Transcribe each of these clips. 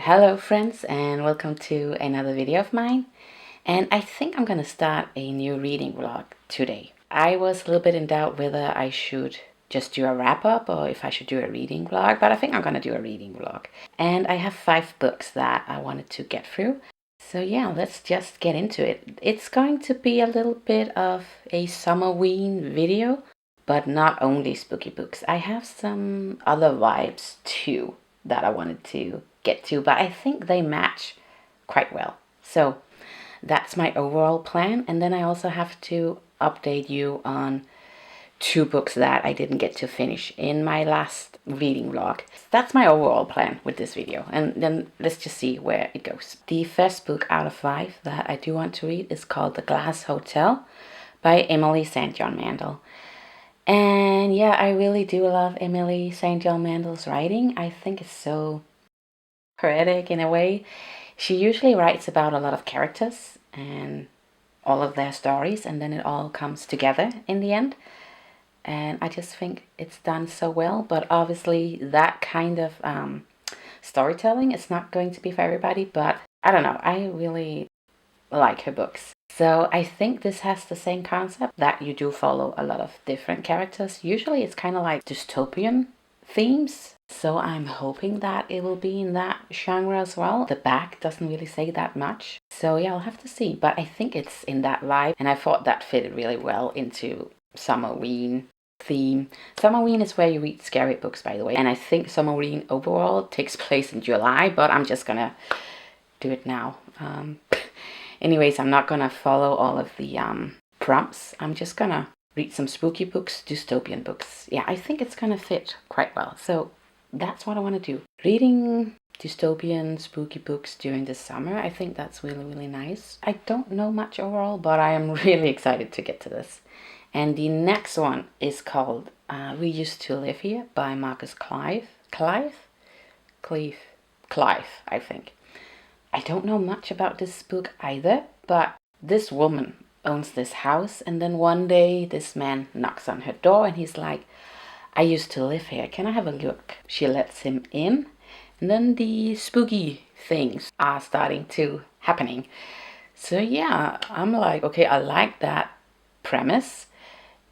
Hello friends, and welcome to another video of mine. And I think I'm gonna start a new reading vlog today. I was a little bit in doubt whether I should just do a wrap up or if I should do a reading vlog, but I think I'm gonna do a reading vlog. And I have 5 books that I wanted to get through. So yeah, let's just get into it. It's going to be a little bit of a Summerween video, but not only spooky books. I have some other vibes too that I wanted to get to, but I think they match quite well. So that's my overall plan. And then I also have to update you on 2 books that I didn't get to finish in my last reading vlog. That's my overall plan with this video, and then let's just see where it goes. The first book out of 5 that I do want to read is called The Glass Hotel by Emily St. John Mandel. And yeah, I really do love Emily St. John Mandel's writing. I think it's so poetic in a way. She usually writes about a lot of characters and all of their stories, and then it all comes together in the end. And I just think it's done so well, but obviously that kind of storytelling is not going to be for everybody, but I don't know, I really like her books. So I think this has the same concept, that you do follow a lot of different characters. Usually it's kind of like dystopian themes, so I'm hoping that it will be in that genre as well. The back doesn't really say that much, so yeah, I'll have to see, but I think it's in that vibe, and I thought that fitted really well into Summerween theme. Summerween is where you read scary books, by the way, and I think Summerween overall takes place in July, but I'm just gonna do it now. Anyways, I'm not gonna follow all of the prompts. I'm just gonna read some spooky books, dystopian books. Yeah, I think it's gonna fit quite well. So that's what I want to do. Reading dystopian, spooky books during the summer. I think that's really, really nice. I don't know much overall, but I am really excited to get to this. And the next one is called We Used to Live Here by Marcus Clive, I think. I don't know much about this book either, but this woman owns this house, and then one day this man knocks on her door and he's like, I used to live here, can I have a look? She lets him in, and then the spooky things are starting to happening. So yeah, I'm like, okay, I like that premise.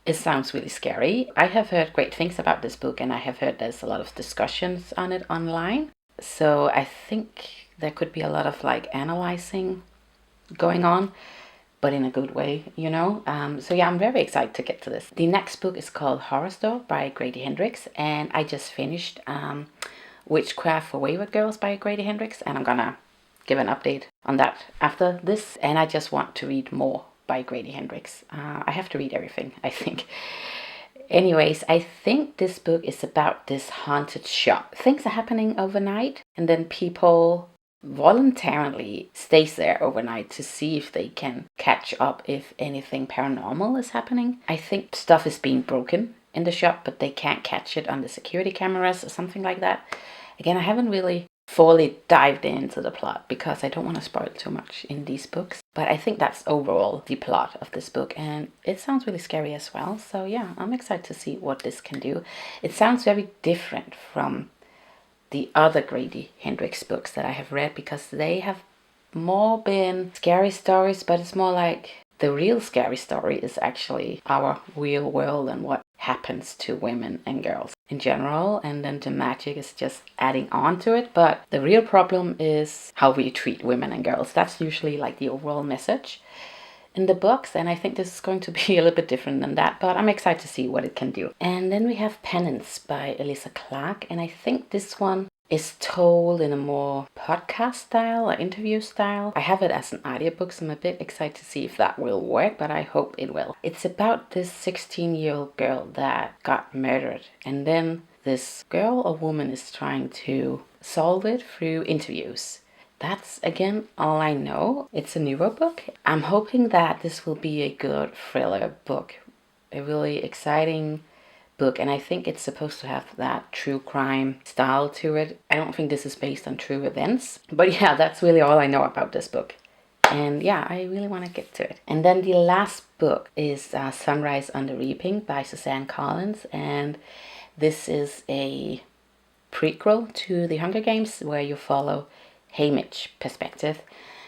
It sounds really scary. I have heard great things about this book, and I have heard there's a lot of discussions on it online. So I think there could be a lot of like analyzing going on, but in a good way, you know. So yeah, I'm very excited to get to this. The next book is called Horrorstör by Grady Hendrix, and I just finished Witchcraft for Wayward Girls by Grady Hendrix, and I'm gonna give an update on that after this. And I just want to read more by Grady Hendrix. I have to read everything, I think. Anyways, I think this book is about this haunted shop. Things are happening overnight, and then people voluntarily stays there overnight to see if they can catch up if anything paranormal is happening. I think stuff is being broken in the shop, but they can't catch it on the security cameras or something like that. Again, I haven't really fully dived into the plot because I don't want to spoil too much in these books, but I think that's overall the plot of this book, and it sounds really scary as well. So yeah, I'm excited to see what this can do. It sounds very different from the other Grady Hendrix books that I have read, because they have more been scary stories, but it's more like the real scary story is actually our real world and what happens to women and girls in general, and then the magic is just adding on to it. But the real problem is how we treat women and girls. That's usually like the overall message in the books, and I think this is going to be a little bit different than that, but I'm excited to see what it can do. And then we have Penance by Eliza Clarke, and I think this one is told in a more podcast style or interview style. I have it as an audiobook, so I'm a bit excited to see if that will work, but I hope it will. It's about this 16-year-old girl that got murdered, and then this girl or woman is trying to solve it through interviews. That's, again, all I know. It's a newer book. I'm hoping that this will be a good thriller book. A really exciting book, and I think it's supposed to have that true crime style to it. I don't think this is based on true events. But yeah, that's really all I know about this book. And yeah, I really want to get to it. And then the last book is Sunrise on the Reaping by Suzanne Collins. And this is a prequel to The Hunger Games, where you follow Haymitch perspective.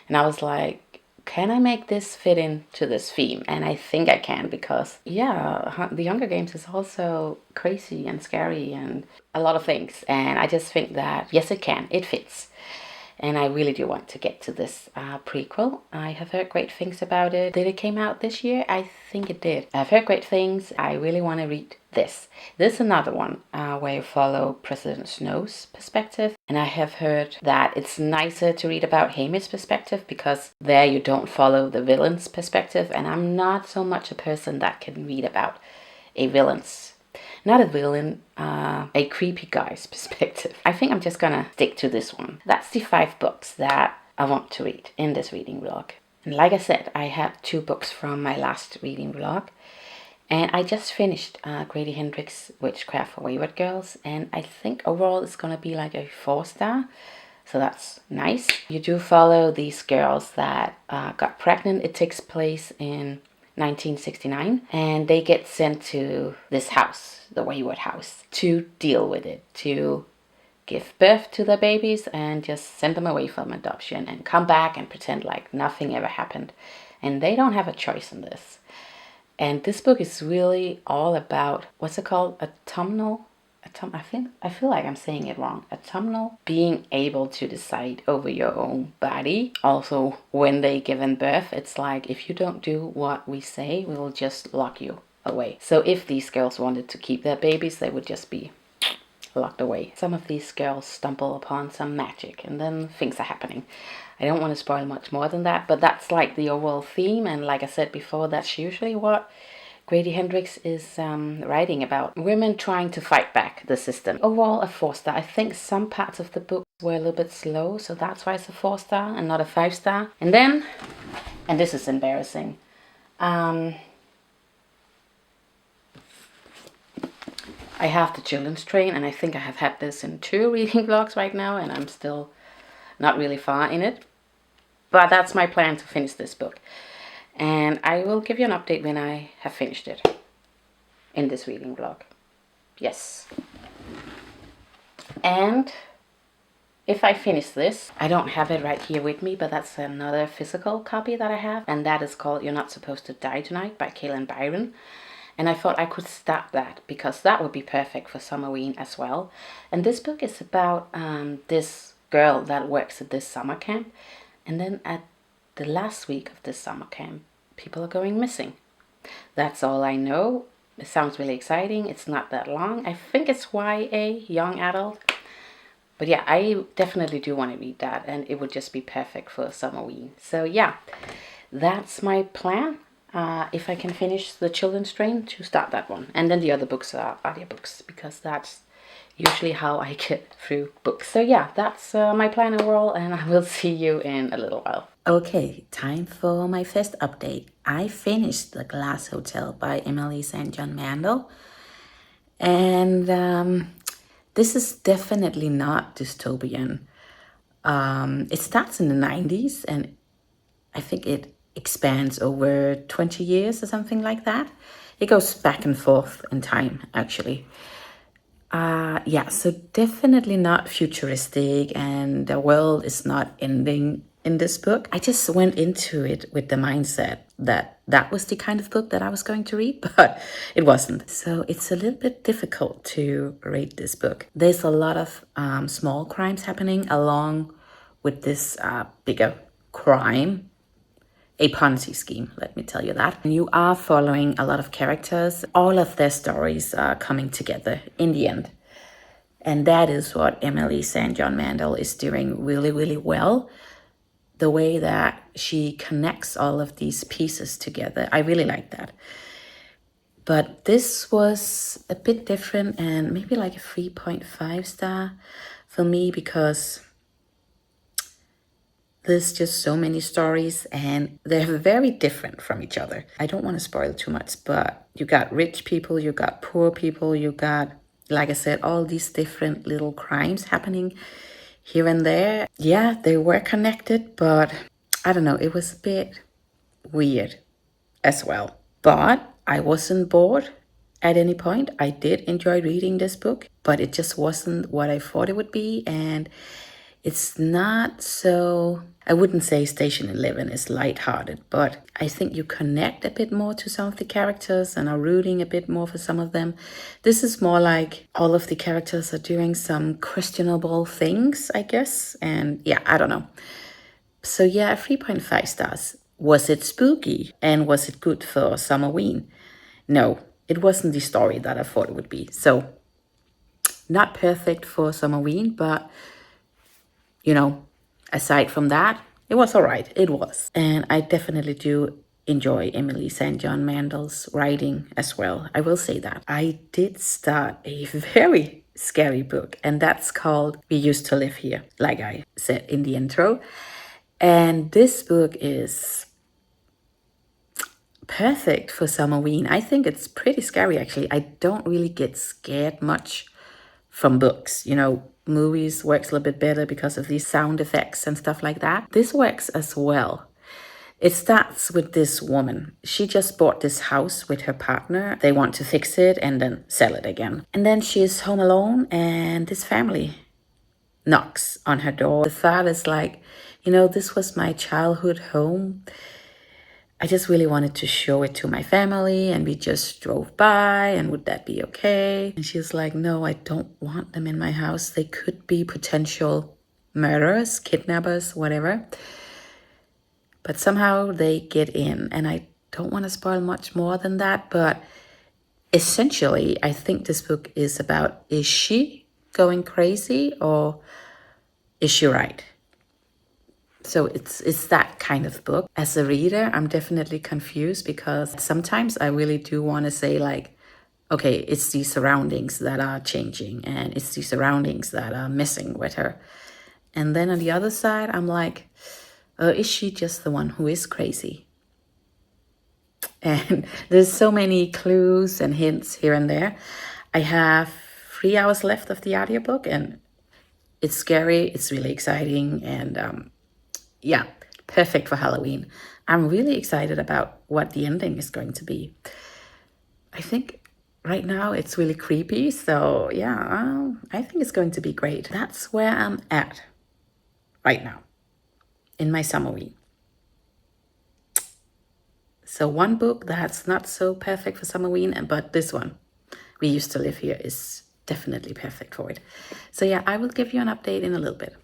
And I was like, can I make this fit into this theme? And I think I can, because yeah, the Hunger Games is also crazy and scary and a lot of things. And I just think that yes, it can, it fits. And I really do want to get to this prequel. I have heard great things about it. Did it came out this year? I think it did. I've heard great things. I really want to read this. This is another one where you follow President Snow's perspective. And I have heard that it's nicer to read about Haymitch's perspective, because there you don't follow the villain's perspective. And I'm not so much a person that can read about a villain's, not a villain, a creepy guy's perspective. I think I'm just gonna stick to this one. That's the 5 books that I want to read in this reading vlog. And like I said, I had 2 books from my last reading vlog. And I just finished Grady Hendrix Witchcraft for Wayward Girls. And I think overall it's gonna be like a 4-star. So that's nice. You do follow these girls that got pregnant. It takes place in 1969, and they get sent to this house, the Wayward house, to deal with it, to give birth to their babies and just send them away from adoption and come back and pretend like nothing ever happened. And they don't have a choice in this. And this book is really all about, what's it called? Autumnal? I feel like I'm saying it wrong. Autumnal, being able to decide over your own body. Also, when they given birth, it's like, if you don't do what we say, we will just lock you away. So if these girls wanted to keep their babies, they would just be locked away. Some of these girls stumble upon some magic, and then things are happening. I don't want to spoil much more than that, but that's like the overall theme. And like I said before, that's usually what Grady Hendrix is writing about. Women trying to fight back the system. Overall, a 4-star. I think some parts of the book were a little bit slow, so that's why it's a 4-star and not a 5-star. And then, and this is embarrassing, I have the Children's Train, and I think I have had this in 2 reading vlogs right now, and I'm still not really far in it. But that's my plan, to finish this book. And I will give you an update when I have finished it in this reading vlog. Yes. And if I finish this, I don't have it right here with me, but that's another physical copy that I have. And that is called You're Not Supposed to Die Tonight by Kalynn Bayron. And I thought I could start that, because that would be perfect for Summerween as well. And this book is about this girl that works at this summer camp. And then at the last week of this summer camp, people are going missing. That's all I know. It sounds really exciting. It's not that long. I think it's YA, young adult. But yeah, I definitely do want to read that, and it would just be perfect for Summerween. So yeah, that's my plan. If I can finish the Children's Train, to start that one. And then the other books are audiobooks, because that's usually how I get through books. So yeah, that's my plan overall, and I will see you in a little while. Okay, time for my first update. I finished The Glass Hotel by Eliza and John Mandel. And this is definitely not dystopian. It starts in the 90s, and I think it expands over 20 years or something like that. It goes back and forth in time, actually. Yeah, so definitely not futuristic, and the world is not ending in this book. I just went into it with the mindset that that was the kind of book that I was going to read, but it wasn't. So it's a little bit difficult to rate this book. There's a lot of small crimes happening along with this bigger crime. A Ponzi scheme, let me tell you that. And you are following a lot of characters. All of their stories are coming together in the end. And that is what Eliza and John Mandel is doing really, really well. The way that she connects all of these pieces together. I really like that. But this was a bit different, and maybe like a 3.5 star for me, because there's just so many stories, and they're very different from each other. I don't want to spoil too much, but you got rich people, you got poor people, you got, like I said, all these different little crimes happening here and there. Yeah, they were connected, but I don't know, it was a bit weird as well. But I wasn't bored at any point. I did enjoy reading this book, but it just wasn't what I thought it would be. And It's not so, I wouldn't say Station 11 is lighthearted, but I think you connect a bit more to some of the characters and are rooting a bit more for some of them. This is more like all of the characters are doing some questionable things, I guess. And yeah, I don't know. So yeah, 3.5 stars. Was it spooky? And was it good for Summerween? No, it wasn't the story that I thought it would be. So not perfect for Summerween, but you know, aside from that, it was all right. It was. And I definitely do enjoy Emily St. John Mandel's writing as well. I will say that. I did start a very scary book, and that's called We Used to Live Here, like I said in the intro. And this book is perfect for Summerween. I think it's pretty scary, actually. I don't really get scared much from books. You know, movies works a little bit better because of these sound effects and stuff like that. This works as well. It starts with this woman. She just bought this house with her partner. They want to fix it and then sell it again. And then she's home alone and this family knocks on her door. The father's like, you know, this was my childhood home. I just really wanted to show it to my family and we just drove by and would that be okay? And she's like, no, I don't want them in my house. They could be potential murderers, kidnappers, whatever. But somehow they get in, and I don't want to spoil much more than that, but essentially I think this book is about, is she going crazy or is she right? So it's that kind of book. As a reader, I'm definitely confused because sometimes I really do want to say like, okay, it's the surroundings that are changing and it's the surroundings that are messing with her. And then on the other side, I'm like, is she just the one who is crazy? And there's so many clues and hints here and there. I have 3 hours left of the audiobook and it's scary, it's really exciting, and yeah, perfect for Halloween. I'm really excited about what the ending is going to be. I think right now it's really creepy, so yeah, I think it's going to be great. That's where I'm at right now in my Summerween. So one book that's not so perfect for Summerween, but this one, We Used to Live Here, is definitely perfect for it. So yeah, I will give you an update in a little bit.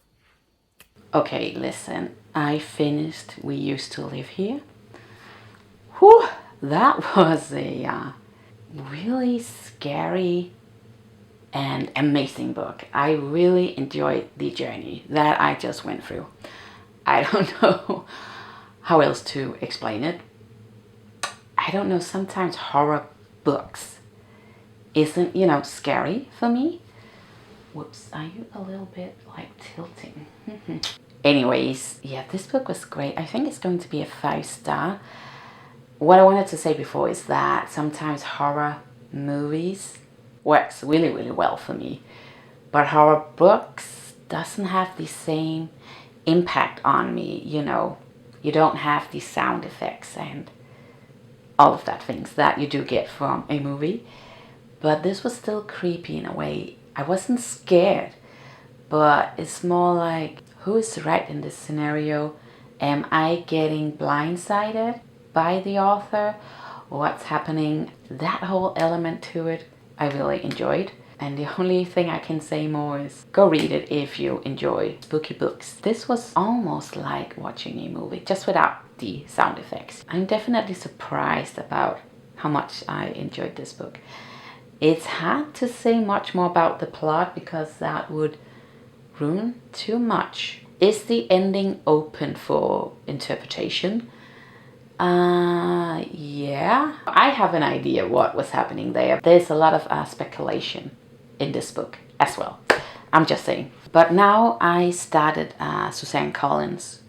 Okay, listen, I finished We Used to Live Here. Whew, that was a really scary and amazing book. I really enjoyed the journey that I just went through. I don't know how else to explain it. I don't know, sometimes horror books isn't, you know, scary for me. Whoops, are you a little bit like tilting? Anyways, yeah, this book was great. I think it's going to be a 5-star. What I wanted to say before is that sometimes horror movies works really, really well for me. But horror books doesn't have the same impact on me, you know. You don't have the sound effects and all of that things that you do get from a movie. But this was still creepy in a way. I wasn't scared, but it's more like, who is right in this scenario? Am I getting blindsided by the author? What's happening? That whole element to it, I really enjoyed. And the only thing I can say more is go read it if you enjoy spooky books. This was almost like watching a movie, just without the sound effects. I'm definitely surprised about how much I enjoyed this book. It's hard to say much more about the plot because that would ruin too much. Is the ending open for interpretation? Yeah. I have an idea what was happening there. There's a lot of speculation in this book as well. I'm just saying. But now I started Suzanne Collins.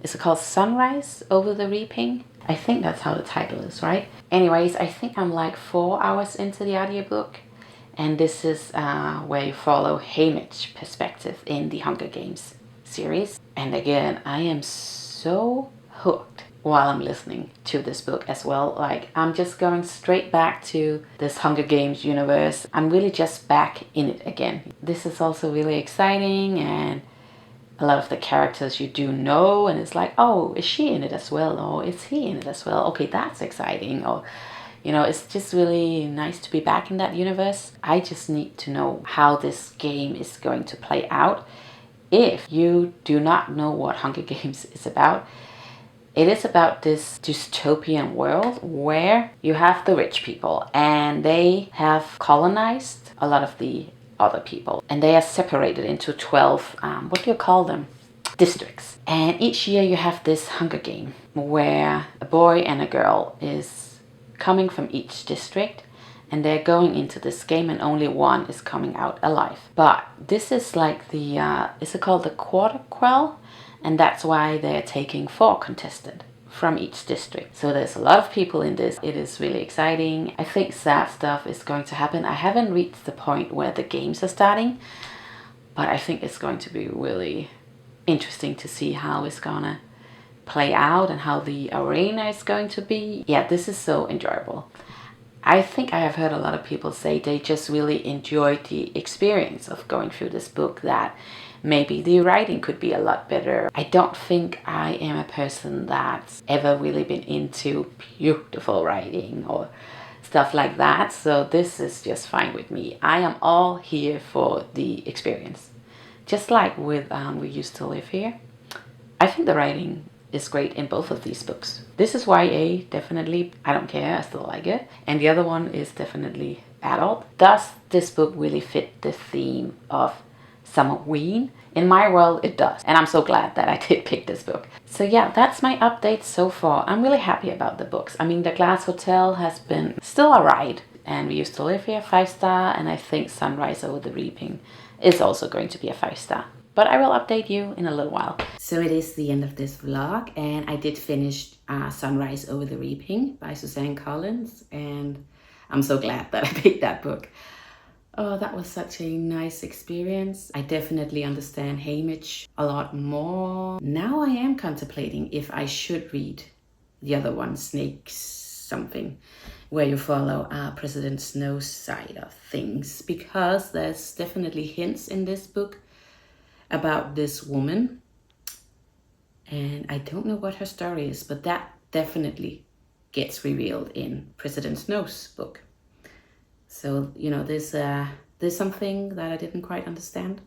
Is it called Sunrise Over the Reaping? I think that's how the title is, right? Anyways, I think I'm like 4 hours into the audiobook. And this is where you follow Haymitch's perspective in the Hunger Games series. And again, I am so hooked while I'm listening to this book as well. Like, I'm just going straight back to this Hunger Games universe. I'm really just back in it again. This is also really exciting, and a lot of the characters you do know, and it's like, oh, is she in it as well? Or is he in it as well? Okay, that's exciting. Or, it's just really nice to be back in that universe. I just need to know how this game is going to play out. If you do not know what Hunger Games is about, it is about this dystopian world where you have the rich people and they have colonized a lot of the other people, and they are separated into 12, what do you call them? Districts. And each year you have this Hunger Game where a boy and a girl is coming from each district, and they're going into this game, and only one is coming out alive. But this is like the, is it called the quarter quell? And that's why they're taking 4 contested from each district. So there's a lot of people in this. It is really exciting. I think sad stuff is going to happen. I haven't reached the point where the games are starting, but I think it's going to be really interesting to see how it's gonna play out and how the arena is going to be. Yeah, this is so enjoyable. I think I have heard a lot of people say they just really enjoyed the experience of going through this book, that maybe the writing could be a lot better. I don't think I am a person that's ever really been into beautiful writing or stuff like that, so this is just fine with me. I am all here for the experience. Just like with We Used to Live Here, I think the writing is great in both of these books. This is YA, definitely. I don't care, I still like it. And the other one is definitely adult. Does this book really fit the theme of Summerween? In my world, it does. And I'm so glad that I did pick this book. So yeah, that's my update so far. I'm really happy about the books. I mean, The Glass Hotel has been still a ride. And We Used to Live Here, 5-star. And I think Sunrise Over the Reaping is also going to be a 5-star. But I will update you in a little while. So it is the end of this vlog, and I did finish Sunrise Over the Reaping by Suzanne Collins, and I'm so glad that I picked that book. Oh, that was such a nice experience. I definitely understand Haymitch a lot more. Now I am contemplating if I should read the other one, Snakes something, where you follow President Snow's side of things, because there's definitely hints in this book about this woman, and I don't know what her story is, but that definitely gets revealed in President Snow's book. So there's something that I didn't quite understand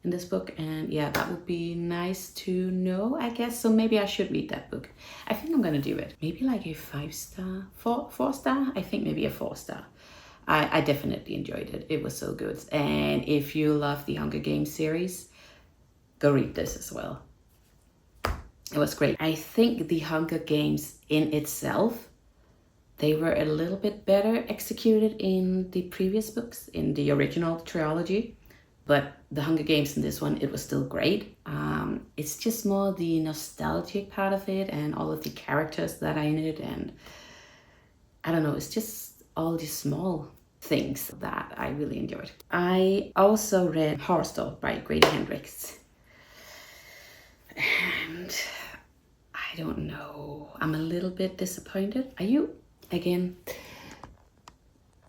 in this book, and yeah, that would be nice to know, I guess. So maybe I should read that book. I think I'm gonna do it. Maybe like a 5-star, 4-star. I think maybe a 4-star. I definitely enjoyed it. It was so good. And if you love the Hunger Games series, go read this as well. It was great. I think the Hunger Games in itself, they were a little bit better executed in the previous books, in the original trilogy. But the Hunger Games in this one, it was still great. It's just more the nostalgic part of it and all of the characters that are in it. And I don't know, it's just all these small things that I really enjoyed. I also read Horrorstör by Grady Hendrix. And I don't know, I'm a little bit disappointed. Are you? Again?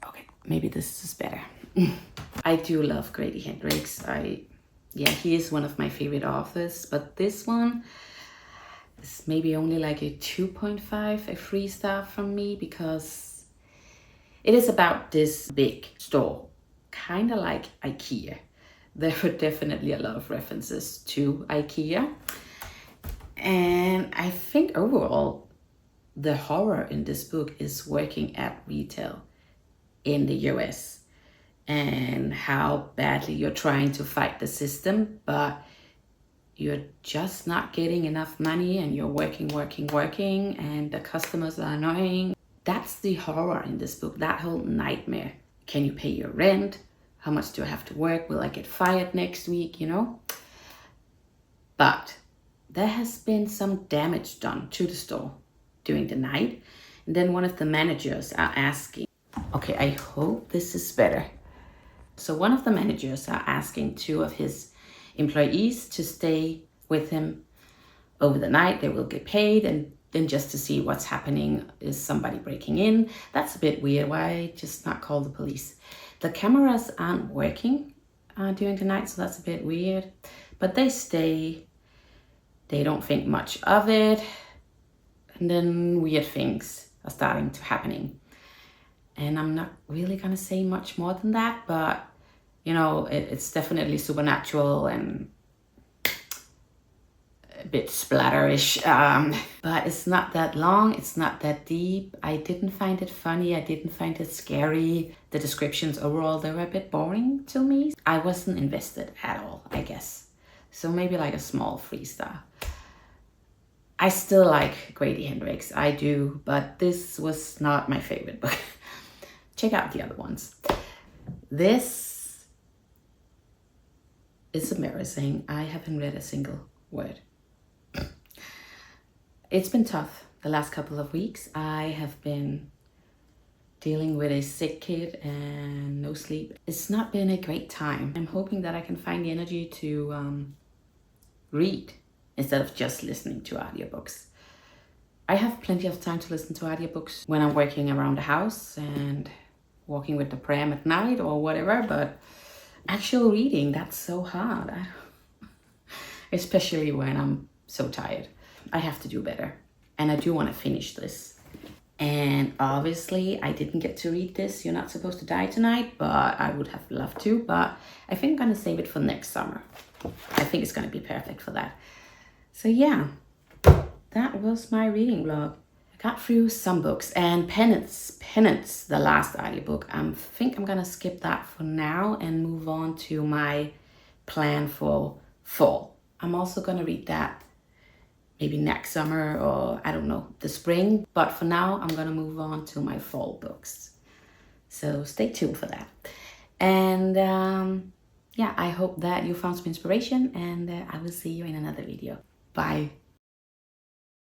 Okay, maybe this is better. I do love Grady Hendrix. He is one of my favorite authors, but this one is maybe only like a 2.5, a 3-star from me, because it is about this big store, kind of like IKEA. There were definitely a lot of references to IKEA. And I think overall, the horror in this book is working at retail in the US, and how badly you're trying to fight the system, but you're just not getting enough money, and you're working, and the customers are annoying. That's the horror in this book, that whole nightmare. Can you pay your rent? How much do I have to work? Will I get fired next week, But there has been some damage done to the store during the night. And then one of the managers are asking, okay, I hope this is better. So one of the managers are asking 2 of his employees to stay with him over the night. They will get paid, and then just to see what's happening. Is somebody breaking in? That's a bit weird. Why just not call the police? The cameras aren't working during the night, so that's a bit weird. but they stay. They don't think much of it. And then weird things are starting to happening. And I'm not really gonna say much more than that, but you know, it's definitely supernatural and a bit splatterish. But it's not that long, it's not that deep. I didn't find it funny, I didn't find it scary. The descriptions overall, they were a bit boring to me. I wasn't invested at all, I guess. So maybe like a small 3-star. I still like Grady Hendrix, I do, but this was not my favorite book. Check out the other ones. This is embarrassing. I haven't read a single word. It's been tough the last couple of weeks. I have been dealing with a sick kid and no sleep. It's not been a great time. I'm hoping that I can find the energy to read instead of just listening to audiobooks. I have plenty of time to listen to audiobooks when I'm working around the house and walking with the pram at night or whatever, but actual reading, that's so hard. Especially when I'm so tired. I have to do better. And I do want to finish this. And obviously I didn't get to read this. You're Not Supposed to Die Tonight, but I would have loved to, but I think I'm gonna save it for next summer. I think it's gonna be perfect for that. So yeah, that was my reading vlog. I got through some books, and Penance, the last audiobook. I think I'm gonna skip that for now and move on to my plan for fall. I'm also gonna read that maybe next summer or I don't know, the spring. But for now, I'm gonna move on to my fall books. So stay tuned for that. And yeah, I hope that you found some inspiration, and I will see you in another video. Bye.